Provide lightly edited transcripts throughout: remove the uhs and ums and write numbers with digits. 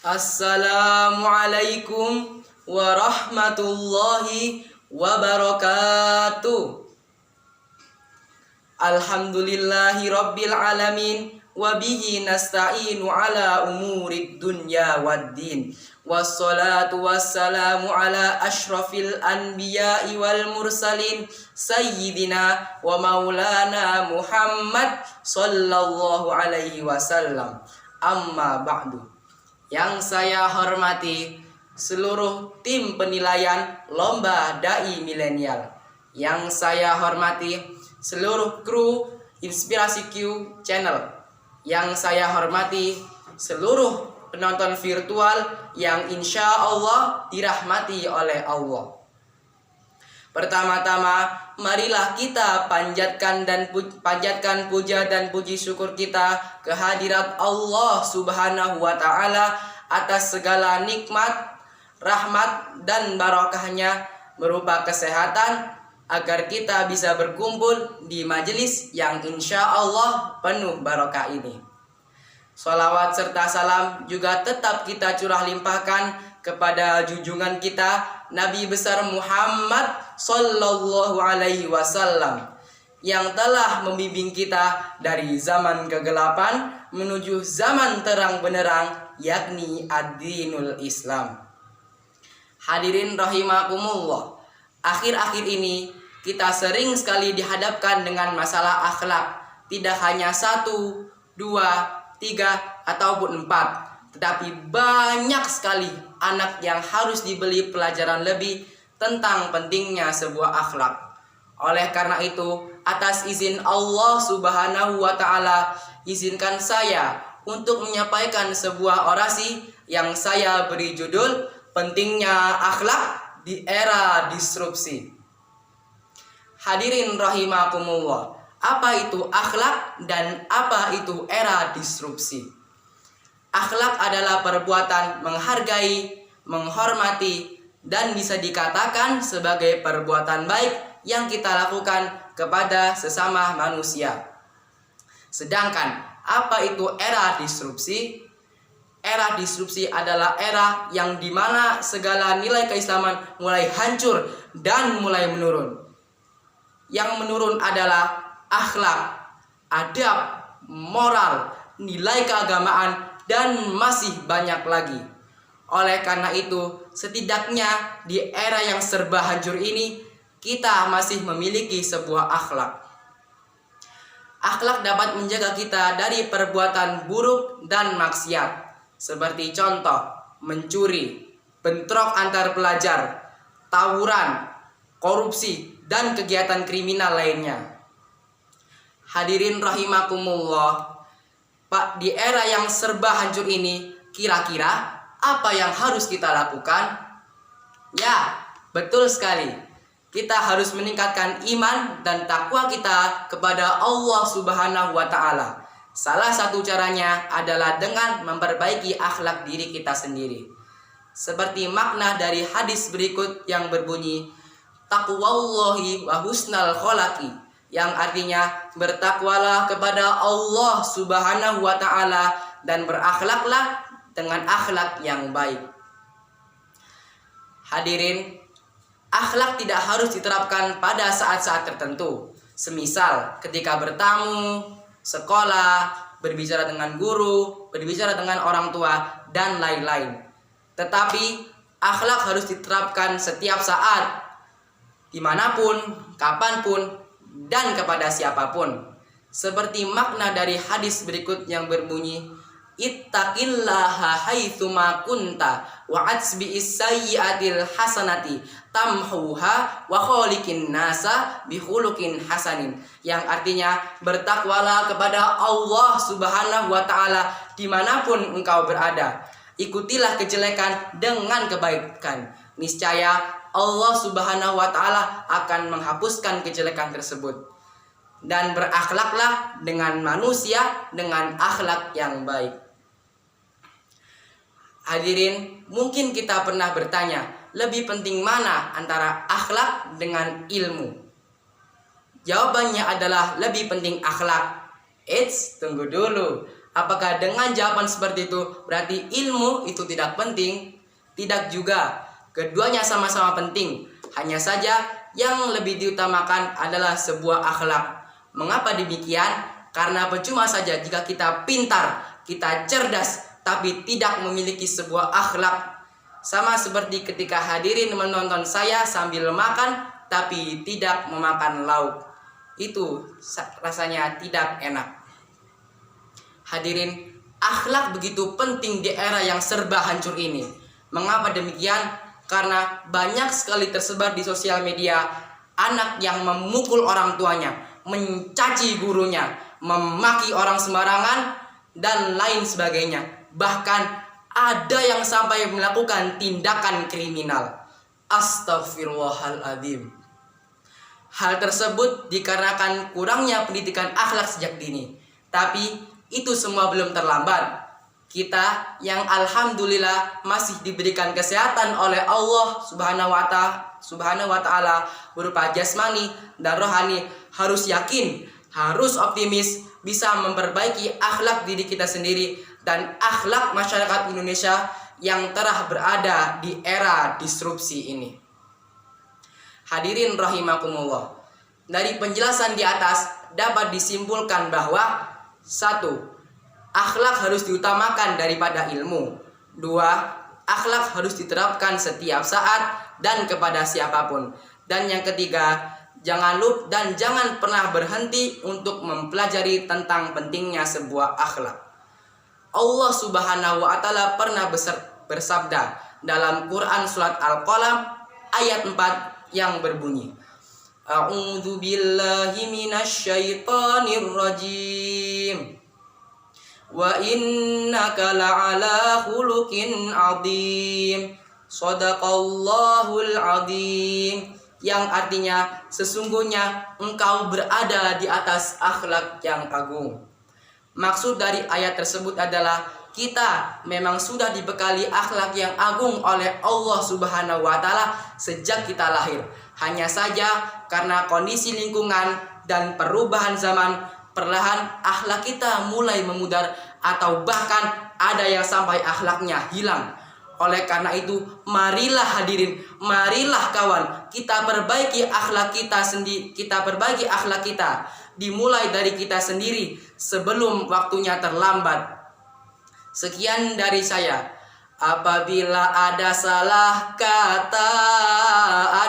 Assalamualaikum warahmatullahi wabarakatuh. Alhamdulillahi rabbil alamin, wabihi nasta'inu ala umurid dunya waddin. Wassalatu wassalamu ala ashrafil anbiya'i wal mursalin, sayyidina wa maulana Muhammad sallallahu alaihi wasallam. Amma ba'du. Yang saya hormati seluruh tim penilaian Lomba Dai Milenial. Yang saya hormati seluruh kru Inspirasi Q Channel. Yang saya hormati seluruh penonton virtual yang insya Allah dirahmati oleh Allah. Pertama-tama, marilah kita panjatkan puja dan puji syukur kita kehadirat Allah Subhanahu wa Ta'ala atas segala nikmat, rahmat dan barokahnya berupa kesehatan, agar kita bisa berkumpul di majelis yang insya Allah penuh barokah ini. Sholawat serta salam juga tetap kita curah limpahkan kepada junjungan kita Nabi besar Muhammad sallallahu alaihi wasallam, yang telah membimbing kita dari zaman kegelapan menuju zaman terang benderang, yakni ad-dinul Islam. Hadirin rahimakumullah, akhir-akhir ini kita sering sekali dihadapkan dengan masalah akhlak. Tidak hanya 1, 2, 3 ataupun 4, tetapi banyak sekali anak yang harus diberi pelajaran lebih tentang pentingnya sebuah akhlak. Oleh karena itu, atas izin Allah Subhanahu wa Ta'ala, izinkan saya untuk menyampaikan sebuah orasi yang saya beri judul Pentingnya Akhlak di Era Disrupsi. Hadirin rahimakumullah, apa itu akhlak dan apa itu era disrupsi? Akhlak adalah perbuatan menghargai, menghormati, dan bisa dikatakan sebagai perbuatan baik yang kita lakukan kepada sesama manusia. Sedangkan apa itu era disrupsi? Era disrupsi adalah era yang dimana segala nilai keislaman mulai hancur dan mulai menurun. Yang menurun adalah akhlak, adab, moral, nilai keagamaan, dan masih banyak lagi. Oleh karena itu, setidaknya di era yang serba hancur ini, kita masih memiliki sebuah akhlak. Akhlak dapat menjaga kita dari perbuatan buruk dan maksiat, seperti contoh mencuri, bentrok antar pelajar, tawuran, korupsi, dan kegiatan kriminal lainnya. Hadirin rahimakumullah, Pak, di era yang serba hancur ini, kira-kira apa yang harus kita lakukan? Ya, betul sekali. Kita harus meningkatkan iman dan takwa kita kepada Allah Subhanahu wa Ta'ala. Salah satu caranya adalah dengan memperbaiki akhlak diri kita sendiri. Seperti makna dari hadis berikut yang berbunyi, taqwallahi wa husnal kholaki, yang artinya bertakwalah kepada Allah Subhanahu wa Ta'ala dan berakhlaklah dengan akhlak yang baik. Hadirin, akhlak tidak harus diterapkan pada saat-saat tertentu. Semisal ketika bertamu, sekolah, berbicara dengan guru, berbicara dengan orang tua, dan lain-lain. Tetapi akhlak harus diterapkan setiap saat, dimanapun, kapanpun, dan kepada siapapun. Seperti makna dari hadis berikut yang berbunyi, ittaqillaha haitsuma kunta wa atsbi'is sayyi'atil hasanati tamhuha wa khaliqin nasa bihulukin hasanin, yang artinya bertakwalah kepada Allah Subhanahu wa Ta'ala dimanapun engkau berada. Ikutilah kejelekan dengan kebaikan. Niscaya Allah Subhanahu wa Ta'ala akan menghapuskan kejelekan tersebut. Dan berakhlaklah dengan manusia dengan akhlak yang baik. Hadirin, mungkin kita pernah bertanya, lebih penting mana antara akhlak dengan ilmu? Jawabannya adalah lebih penting akhlak. Eits, tunggu dulu. Apakah dengan jawaban seperti itu berarti ilmu itu tidak penting? Tidak juga. Keduanya sama-sama penting. Hanya saja yang lebih diutamakan adalah sebuah akhlak. Mengapa demikian? Karena percuma saja jika kita pintar, kita cerdas, tapi tidak memiliki sebuah akhlak. Sama seperti ketika hadirin menonton saya sambil makan, tapi tidak memakan lauk. Itu rasanya tidak enak. Hadirin, akhlak begitu penting di era yang serba hancur ini. Mengapa demikian? Karena banyak sekali tersebar di sosial media anak yang memukul orang tuanya, mencaci gurunya, memaki orang sembarangan, dan lain sebagainya. Bahkan ada yang sampai melakukan tindakan kriminal. Astagfirullahaladzim. Hal tersebut dikarenakan kurangnya pendidikan akhlak sejak dini. Tapi itu semua belum terlambat. Kita yang alhamdulillah masih diberikan kesehatan oleh Allah Subhanahu wa taala berupa jasmani dan rohani harus yakin, harus optimis bisa memperbaiki akhlak diri kita sendiri dan akhlak masyarakat Indonesia yang telah berada di era disrupsi ini. Hadirin rahimakumullah. Dari penjelasan di atas dapat disimpulkan bahwa 1. Akhlak harus diutamakan daripada ilmu. 2. Akhlak harus diterapkan setiap saat dan kepada siapapun. Dan yang ketiga, jangan pernah berhenti untuk mempelajari tentang pentingnya sebuah akhlak. Allah Subhanahu wa taala pernah bersabda dalam Quran surat Al-Qalam ayat 4 yang berbunyi, A'udzu billahi minasyaitonir rajim. Wa innaka la'ala khuluqin 'adzim. Shadaqallahul 'adzim. Yang artinya sesungguhnya engkau berada di atas akhlak yang agung. Maksud dari ayat tersebut adalah kita memang sudah dibekali akhlak yang agung oleh Allah Subhanahu wa taala sejak kita lahir. Hanya saja karena kondisi lingkungan dan perubahan zaman, perlahan akhlak kita mulai memudar atau bahkan ada yang sampai akhlaknya hilang. Oleh karena itu, marilah hadirin, marilah kawan, kita perbaiki akhlak kita sendiri, dimulai dari kita sendiri sebelum waktunya terlambat. Sekian dari saya. Apabila ada salah kata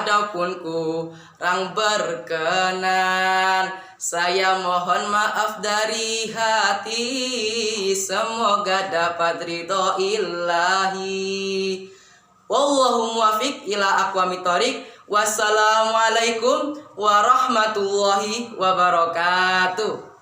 ataupun kurang berkenan, saya mohon maaf dari hati. Semoga dapat ridho ilahi. Wallahu muwaffiq ila aqwamit thoriq. Wassalamualaikum warahmatullahi wabarakatuh.